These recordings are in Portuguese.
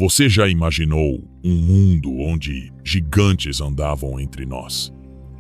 Você já imaginou um mundo onde gigantes andavam entre nós?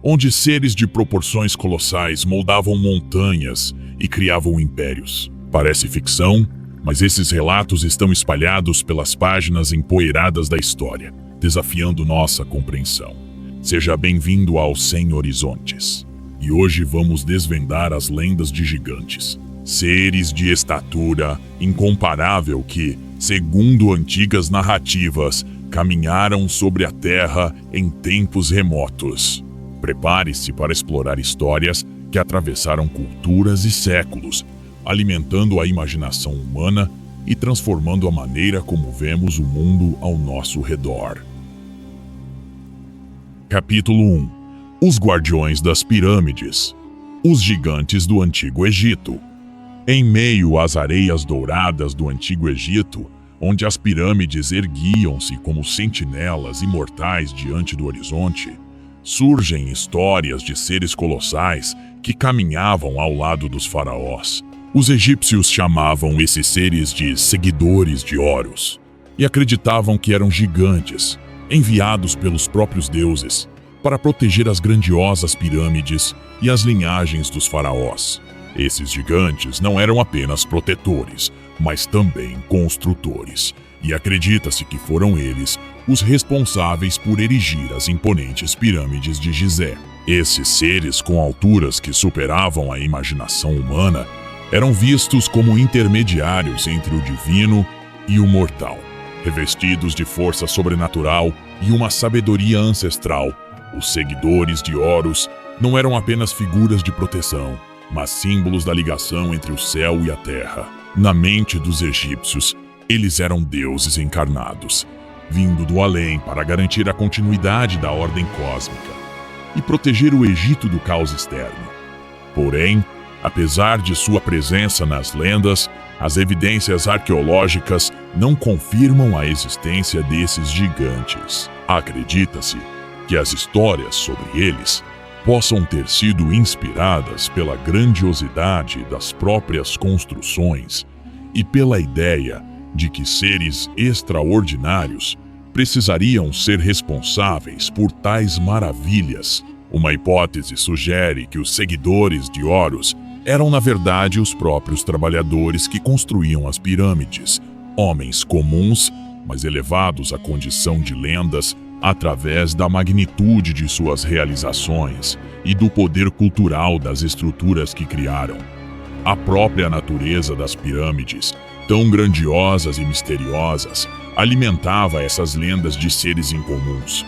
Onde seres de proporções colossais moldavam montanhas e criavam impérios? Parece ficção, mas esses relatos estão espalhados pelas páginas empoeiradas da história, desafiando nossa compreensão. Seja bem-vindo ao Sem Horizontes. E hoje vamos desvendar as lendas de gigantes. Seres de estatura incomparável que, segundo antigas narrativas, caminharam sobre a Terra em tempos remotos. Prepare-se para explorar histórias que atravessaram culturas e séculos, alimentando a imaginação humana e transformando a maneira como vemos o mundo ao nosso redor. Capítulo 1. Os Guardiões das Pirâmides. Os gigantes do Antigo Egito. Em meio às areias douradas do Antigo Egito, onde as pirâmides erguiam-se como sentinelas imortais diante do horizonte, surgem histórias de seres colossais que caminhavam ao lado dos faraós. Os egípcios chamavam esses seres de seguidores de Horus e acreditavam que eram gigantes, enviados pelos próprios deuses para proteger as grandiosas pirâmides e as linhagens dos faraós. Esses gigantes não eram apenas protetores, mas também construtores, e acredita-se que foram eles os responsáveis por erigir as imponentes pirâmides de Gizé. Esses seres com alturas que superavam a imaginação humana eram vistos como intermediários entre o divino e o mortal, revestidos de força sobrenatural e uma sabedoria ancestral. Os seguidores de Horus não eram apenas figuras de proteção, mas símbolos da ligação entre o céu e a terra. Na mente dos egípcios, eles eram deuses encarnados, vindo do além para garantir a continuidade da ordem cósmica e proteger o Egito do caos externo. Porém, apesar de sua presença nas lendas, as evidências arqueológicas não confirmam a existência desses gigantes. Acredita-se que as histórias sobre eles possam ter sido inspiradas pela grandiosidade das próprias construções e pela ideia de que seres extraordinários precisariam ser responsáveis por tais maravilhas. Uma hipótese sugere que os seguidores de Horus eram, na verdade, os próprios trabalhadores que construíam as pirâmides, homens comuns, mas elevados à condição de lendas através da magnitude de suas realizações e do poder cultural das estruturas que criaram. A própria natureza das pirâmides, tão grandiosas e misteriosas, alimentava essas lendas de seres incomuns.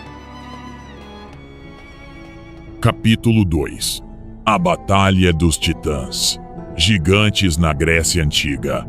Capítulo 2. A Batalha dos Titãs. Gigantes na Grécia Antiga.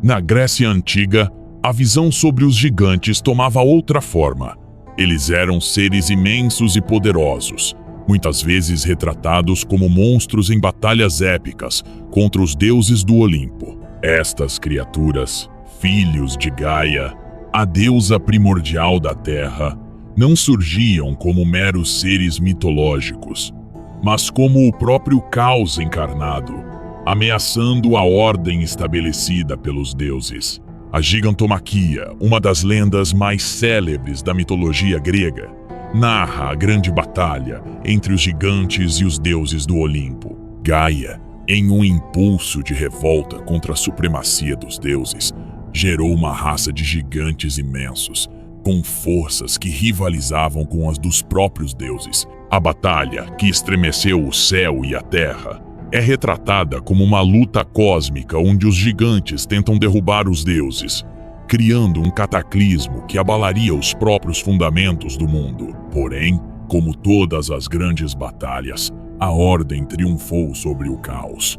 Na Grécia Antiga, a visão sobre os gigantes tomava outra forma. Eles eram seres imensos e poderosos, muitas vezes retratados como monstros em batalhas épicas contra os deuses do Olimpo. Estas criaturas, filhos de Gaia, a deusa primordial da Terra, não surgiam como meros seres mitológicos, mas como o próprio caos encarnado, ameaçando a ordem estabelecida pelos deuses. A gigantomaquia, uma das lendas mais célebres da mitologia grega, narra a grande batalha entre os gigantes e os deuses do Olimpo. Gaia, em um impulso de revolta contra a supremacia dos deuses, gerou uma raça de gigantes imensos, com forças que rivalizavam com as dos próprios deuses. A batalha, que estremeceu o céu e a terra, é retratada como uma luta cósmica onde os gigantes tentam derrubar os deuses, criando um cataclismo que abalaria os próprios fundamentos do mundo. Porém, como todas as grandes batalhas, a ordem triunfou sobre o caos.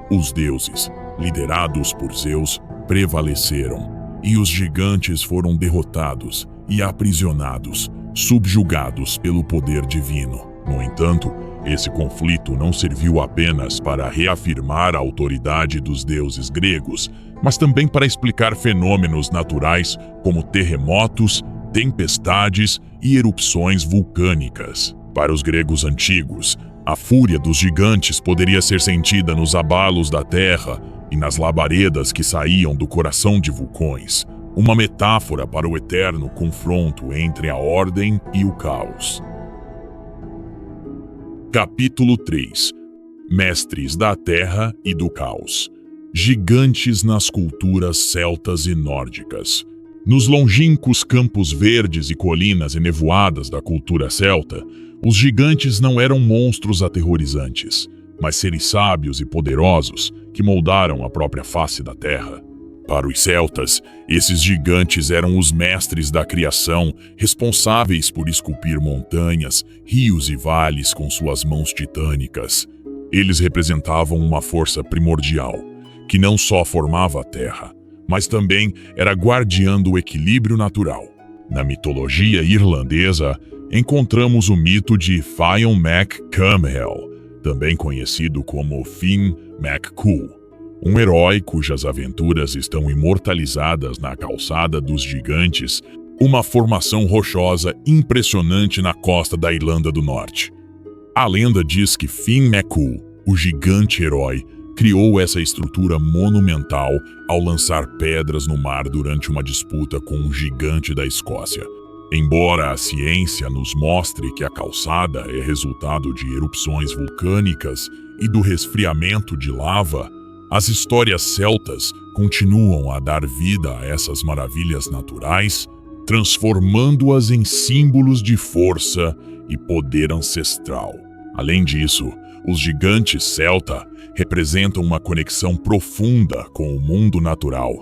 Os deuses, liderados por Zeus, prevaleceram, e os gigantes foram derrotados e aprisionados, subjugados pelo poder divino. No entanto, esse conflito não serviu apenas para reafirmar a autoridade dos deuses gregos, mas também para explicar fenômenos naturais como terremotos, tempestades e erupções vulcânicas. Para os gregos antigos, a fúria dos gigantes poderia ser sentida nos abalos da terra e nas labaredas que saíam do coração de vulcões. uma metáfora para o eterno confronto entre a ordem e o caos. Capítulo 3. Mestres da Terra e do Caos. Gigantes nas culturas celtas e nórdicas. Nos longínquos campos verdes e colinas enevoadas da cultura celta, os gigantes não eram monstros aterrorizantes, mas seres sábios e poderosos que moldaram a própria face da terra. Para os celtas, esses gigantes eram os mestres da criação, responsáveis por esculpir montanhas, rios e vales com suas mãos titânicas. Eles representavam uma força primordial, que não só formava a terra, mas também era guardiã do equilíbrio natural. Na mitologia irlandesa, encontramos o mito de Fionn mac Cumhaill, também conhecido como Finn mac Cool, um herói cujas aventuras estão imortalizadas na Calçada dos Gigantes, uma formação rochosa impressionante na costa da Irlanda do Norte. A lenda diz que Finn mac Cool, o gigante herói, criou essa estrutura monumental ao lançar pedras no mar durante uma disputa com um gigante da Escócia. Embora a ciência nos mostre que a calçada é resultado de erupções vulcânicas e do resfriamento de lava, as histórias celtas continuam a dar vida a essas maravilhas naturais, transformando-as em símbolos de força e poder ancestral. Além disso, os gigantes celta representam uma conexão profunda com o mundo natural,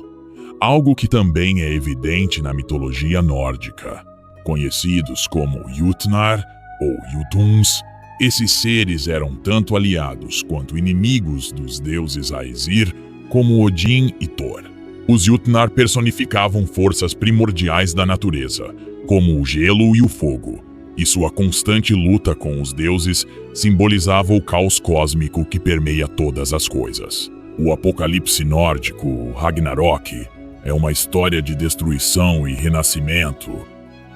algo que também é evidente na mitologia nórdica. Conhecidos como Jotnar ou Jotuns, esses seres eram tanto aliados quanto inimigos dos deuses Aesir, como Odin e Thor. Os Jotnar personificavam forças primordiais da natureza, como o gelo e o fogo, e sua constante luta com os deuses simbolizava o caos cósmico que permeia todas as coisas. O apocalipse nórdico, o Ragnarok, é uma história de destruição e renascimento,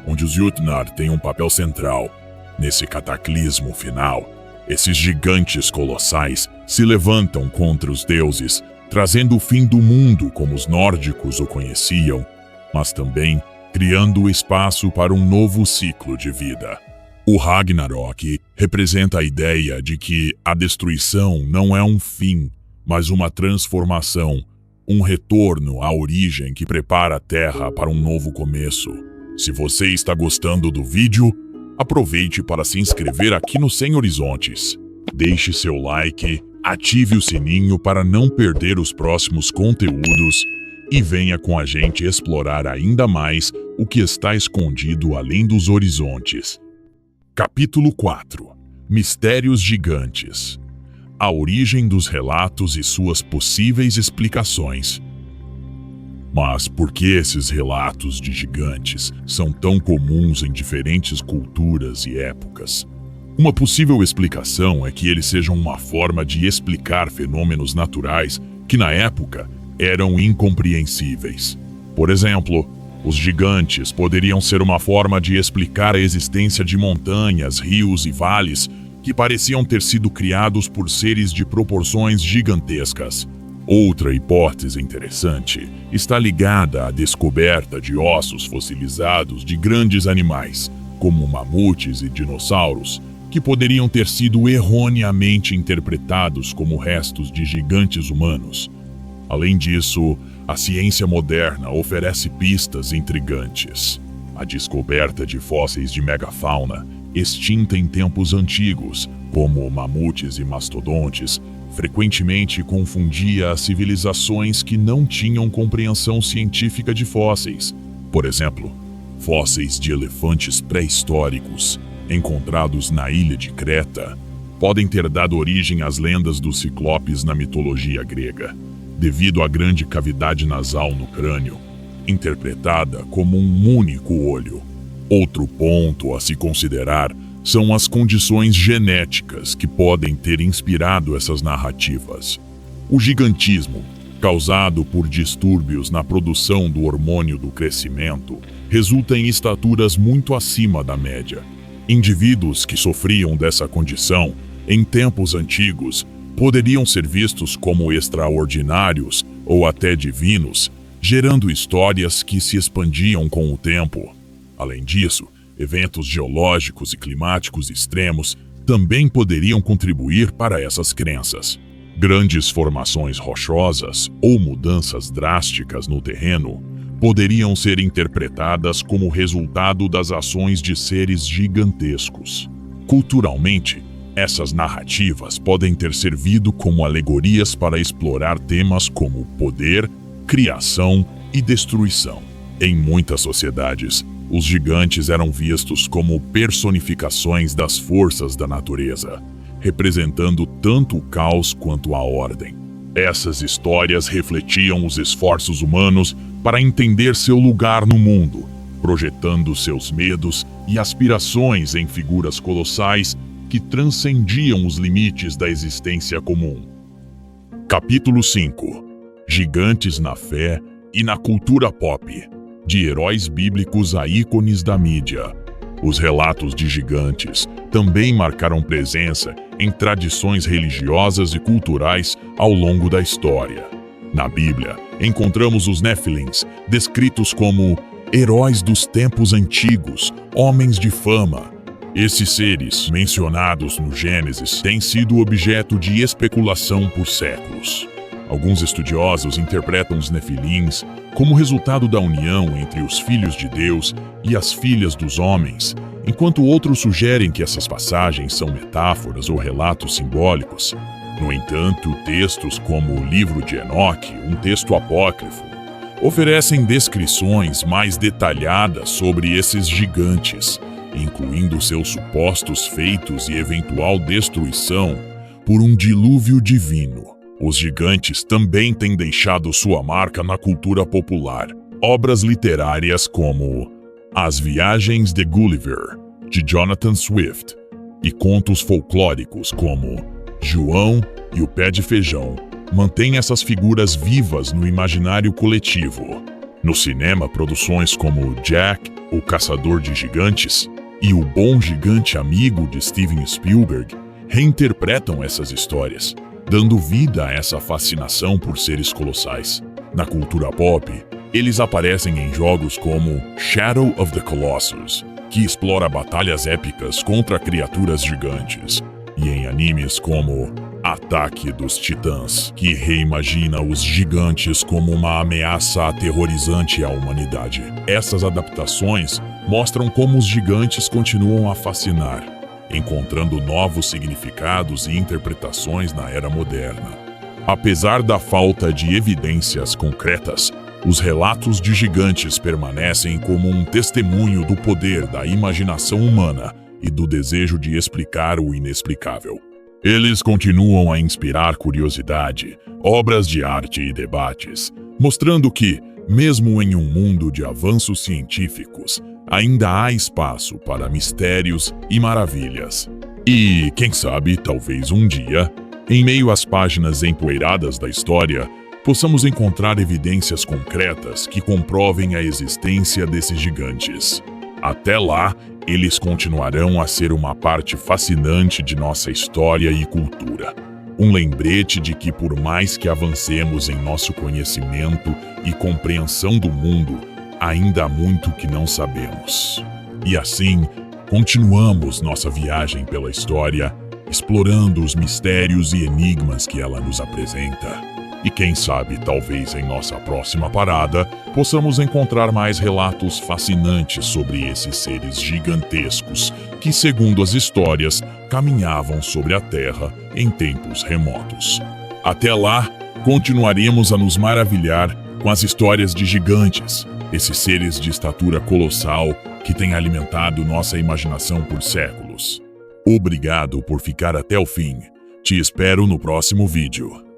onde os Jotnar têm um papel central. Nesse cataclismo final, esses gigantes colossais se levantam contra os deuses, trazendo o fim do mundo como os nórdicos o conheciam, mas também criando espaço para um novo ciclo de vida. O Ragnarok representa a ideia de que a destruição não é um fim, mas uma transformação, um retorno à origem que prepara a Terra para um novo começo. Se você está gostando do vídeo, aproveite para se inscrever aqui no Sem Horizontes. Deixe seu like, ative o sininho para não perder os próximos conteúdos e venha com a gente explorar ainda mais o que está escondido além dos horizontes. Capítulo 4. Mistérios gigantes. A origem dos relatos e suas possíveis explicações. Mas por que esses relatos de gigantes são tão comuns em diferentes culturas e épocas? Uma possível explicação é que eles sejam uma forma de explicar fenômenos naturais que, na época, eram incompreensíveis. Por exemplo, os gigantes poderiam ser uma forma de explicar a existência de montanhas, rios e vales que pareciam ter sido criados por seres de proporções gigantescas. Outra hipótese interessante está ligada à descoberta de ossos fossilizados de grandes animais, como mamutes e dinossauros, que poderiam ter sido erroneamente interpretados como restos de gigantes humanos. Além disso, a ciência moderna oferece pistas intrigantes. A descoberta de fósseis de megafauna, extinta em tempos antigos, como mamutes e mastodontes, frequentemente confundia as civilizações que não tinham compreensão científica de fósseis. Por exemplo, fósseis de elefantes pré-históricos, encontrados na ilha de Creta, podem ter dado origem às lendas dos ciclopes na mitologia grega, devido à grande cavidade nasal no crânio, interpretada como um único olho. Outro ponto a se considerar são as condições genéticas que podem ter inspirado essas narrativas. O gigantismo, causado por distúrbios na produção do hormônio do crescimento, resulta em estaturas muito acima da média. Indivíduos que sofriam dessa condição, em tempos antigos, poderiam ser vistos como extraordinários ou até divinos, gerando histórias que se expandiam com o tempo. Além disso, eventos geológicos e climáticos extremos também poderiam contribuir para essas crenças. Grandes formações rochosas ou mudanças drásticas no terreno poderiam ser interpretadas como resultado das ações de seres gigantescos. Culturalmente, essas narrativas podem ter servido como alegorias para explorar temas como poder, criação e destruição. Em muitas sociedades, os gigantes eram vistos como personificações das forças da natureza, representando tanto o caos quanto a ordem. Essas histórias refletiam os esforços humanos para entender seu lugar no mundo, projetando seus medos e aspirações em figuras colossais que transcendiam os limites da existência comum. Capítulo 5. Gigantes na fé e na cultura pop. De heróis bíblicos a ícones da mídia. Os relatos de gigantes também marcaram presença em tradições religiosas e culturais ao longo da história. Na Bíblia, encontramos os Néfilins, descritos como heróis dos tempos antigos, homens de fama. Esses seres, mencionados no Gênesis, têm sido objeto de especulação por séculos. Alguns estudiosos interpretam os Nefilins como resultado da união entre os filhos de Deus e as filhas dos homens, enquanto outros sugerem que essas passagens são metáforas ou relatos simbólicos. No entanto, textos como o livro de Enoque, um texto apócrifo, oferecem descrições mais detalhadas sobre esses gigantes, incluindo seus supostos feitos e eventual destruição por um dilúvio divino. Os gigantes também têm deixado sua marca na cultura popular. Obras literárias como As Viagens de Gulliver, de Jonathan Swift, e contos folclóricos como João e o Pé de Feijão mantêm essas figuras vivas no imaginário coletivo. No cinema, produções como Jack, o Caçador de Gigantes, e O Bom Gigante Amigo de Steven Spielberg reinterpretam essas histórias, dando vida a essa fascinação por seres colossais. Na cultura pop, eles aparecem em jogos como Shadow of the Colossus, que explora batalhas épicas contra criaturas gigantes, e em animes como Ataque dos Titãs, que reimagina os gigantes como uma ameaça aterrorizante à humanidade. Essas adaptações mostram como os gigantes continuam a fascinar, encontrando novos significados e interpretações na era moderna. Apesar da falta de evidências concretas, os relatos de gigantes permanecem como um testemunho do poder da imaginação humana e do desejo de explicar o inexplicável. Eles continuam a inspirar curiosidade, obras de arte e debates, mostrando que, mesmo em um mundo de avanços científicos, ainda há espaço para mistérios e maravilhas. E, quem sabe, talvez um dia, em meio às páginas empoeiradas da história, possamos encontrar evidências concretas que comprovem a existência desses gigantes. Até lá, eles continuarão a ser uma parte fascinante de nossa história e cultura. Um lembrete de que, por mais que avancemos em nosso conhecimento e compreensão do mundo, ainda há muito que não sabemos. E assim, continuamos nossa viagem pela história, explorando os mistérios e enigmas que ela nos apresenta. E quem sabe, talvez em nossa próxima parada, possamos encontrar mais relatos fascinantes sobre esses seres gigantescos que, segundo as histórias, caminhavam sobre a Terra em tempos remotos. Até lá, continuaremos a nos maravilhar com as histórias de gigantes, esses seres de estatura colossal que têm alimentado nossa imaginação por séculos. Obrigado por ficar até o fim. Te espero no próximo vídeo.